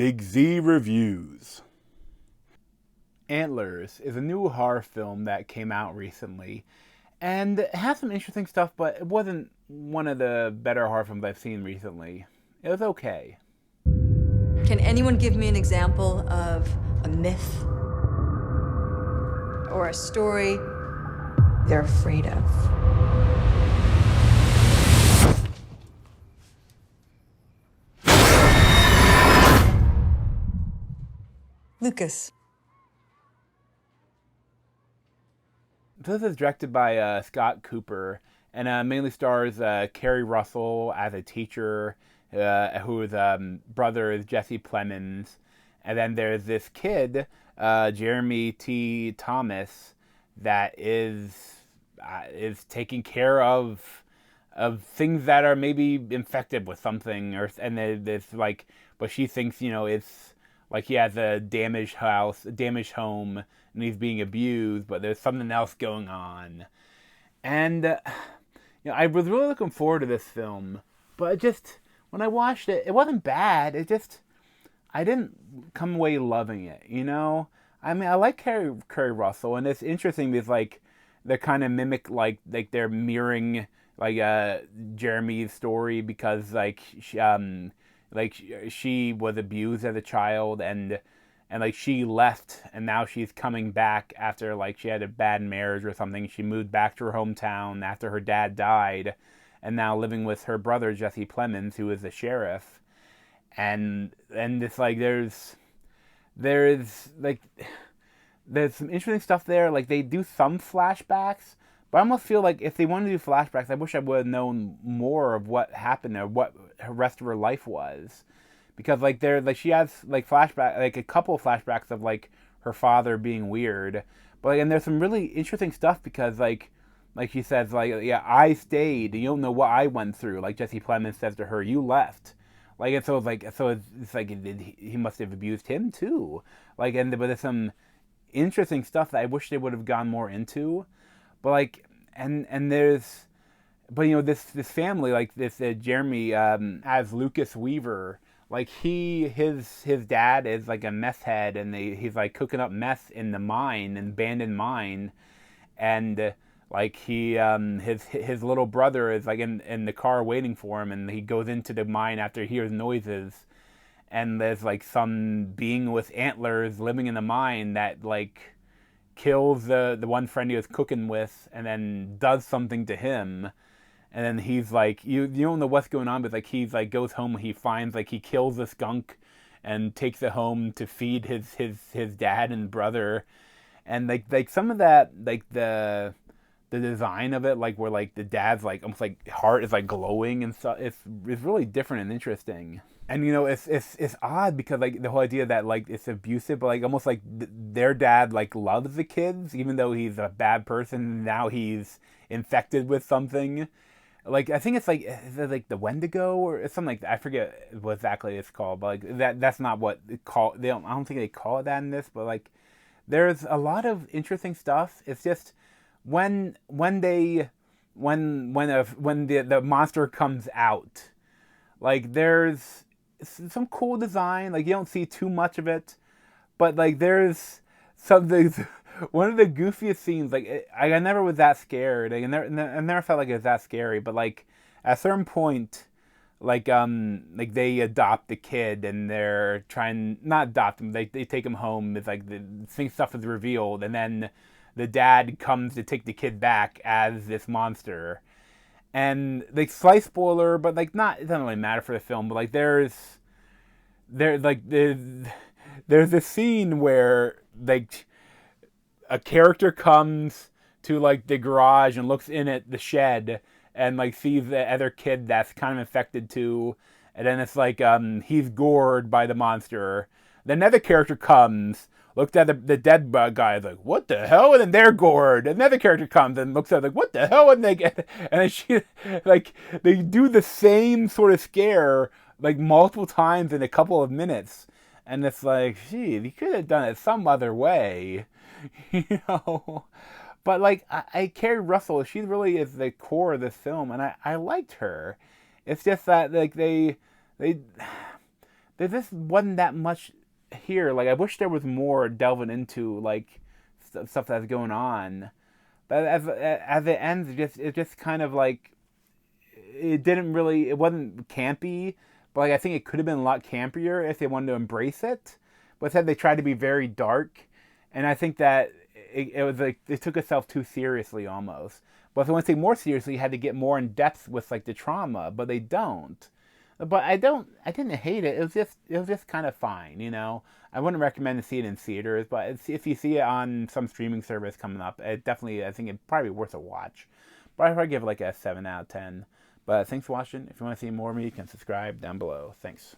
Big Z Reviews. Antlers is a new horror film that came out recently, and it has some interesting stuff, but it wasn't one of the better horror films I've seen recently. It was okay. Can anyone give me an example of a myth or a story they're afraid of? Lucas. This is directed by Scott Cooper, and mainly stars Kerry Russell as a teacher, whose brother is Jesse Plemons, and then there's this kid, Jeremy T. Thomas, that is taking care of things that are maybe infected with something, and it's like, but she thinks it's like he has a damaged house, a damaged home, and he's being abused, but there's something else going on. And I was really looking forward to this film, but when I watched it, it wasn't bad. I didn't come away loving it. I mean, I like Kerry Russell, and it's interesting because they're kind of mimic like they're mirroring Jeremy's story, because she was abused as a child, and she left, and now she's coming back after she had a bad marriage or something. She moved back to her hometown after her dad died, and now living with her brother Jesse Plemons, who is the sheriff. And it's there's some interesting stuff there. They do some flashbacks, but I almost feel like if they wanted to do flashbacks, I wish I would have known more of what happened or what her rest of her life was. Because she has flashback, a couple of flashbacks of her father being weird, but and there's some really interesting stuff, because she says yeah, I stayed, you don't know what I went through. Jesse Plemons says to her, you left. And so he must have abused him too. But there's some interesting stuff that I wish they would have gone more into. But there's, but this family, this Jeremy, as Lucas Weaver, his dad is a meth head, and he's cooking up meth in the mine, an abandoned mine, and his little brother is in the car waiting for him, and he goes into the mine after he hears noises, and there's some being with antlers living in the mine that kills the one friend he was cooking with, and then does something to him. And then he's you don't know what's going on, but he's goes home, he finds he kills the skunk and takes it home to feed his dad and brother. And some of that, the design of it, where the dad's almost heart is glowing and stuff, it's really different and interesting. And it's odd, because the whole idea that it's abusive, but almost their dad loves the kids, even though he's a bad person. Now he's infected with something. I think it's is it the Wendigo or something like that? I forget what exactly it's called, but that's not what it call. I don't think they call it that in this, but there's a lot of interesting stuff. It's just when the monster comes out, there's some cool design. You don't see too much of it, but there's something. One of the goofiest scenes, I never was that scared. I never felt it was that scary. But at a certain point, they adopt the kid, and they're trying not adopt him. They take him home. It's the stuff is revealed, and then the dad comes to take the kid back as this monster. And slight spoiler, but not, it doesn't really matter for the film. But there's this scene where a character comes to the garage and looks in at the shed, and sees the other kid that's kind of infected too, and then it's he's gored by the monster. Then another character comes, looks at the dead guy, what the hell, and then they're gored. Another character comes and looks at what the hell, and and then she they do the same sort of scare multiple times in a couple of minutes, and it's gee, you could have done it some other way. But Kerry Russell, she really is the core of this film, and I liked her. It's just that they there just wasn't that much here. Like I wish there was more delving into like stuff that's going on. But as it ends, it just kind of like it wasn't campy, but like I think it could have been a lot campier if they wanted to embrace it. But instead they tried to be very dark, and I think that it was like it took itself too seriously almost. But if they want to take more seriously, you had to get more in depth with like the trauma, but they don't. But I didn't hate it. It was just kind of fine, you know. I wouldn't recommend to see it in theaters, but if you see it on some streaming service coming up, it definitely, I think it'd probably be worth a watch. But I'd probably give it like a 7 out of 10. But thanks for watching. If you want to see more of me, you can subscribe down below. Thanks.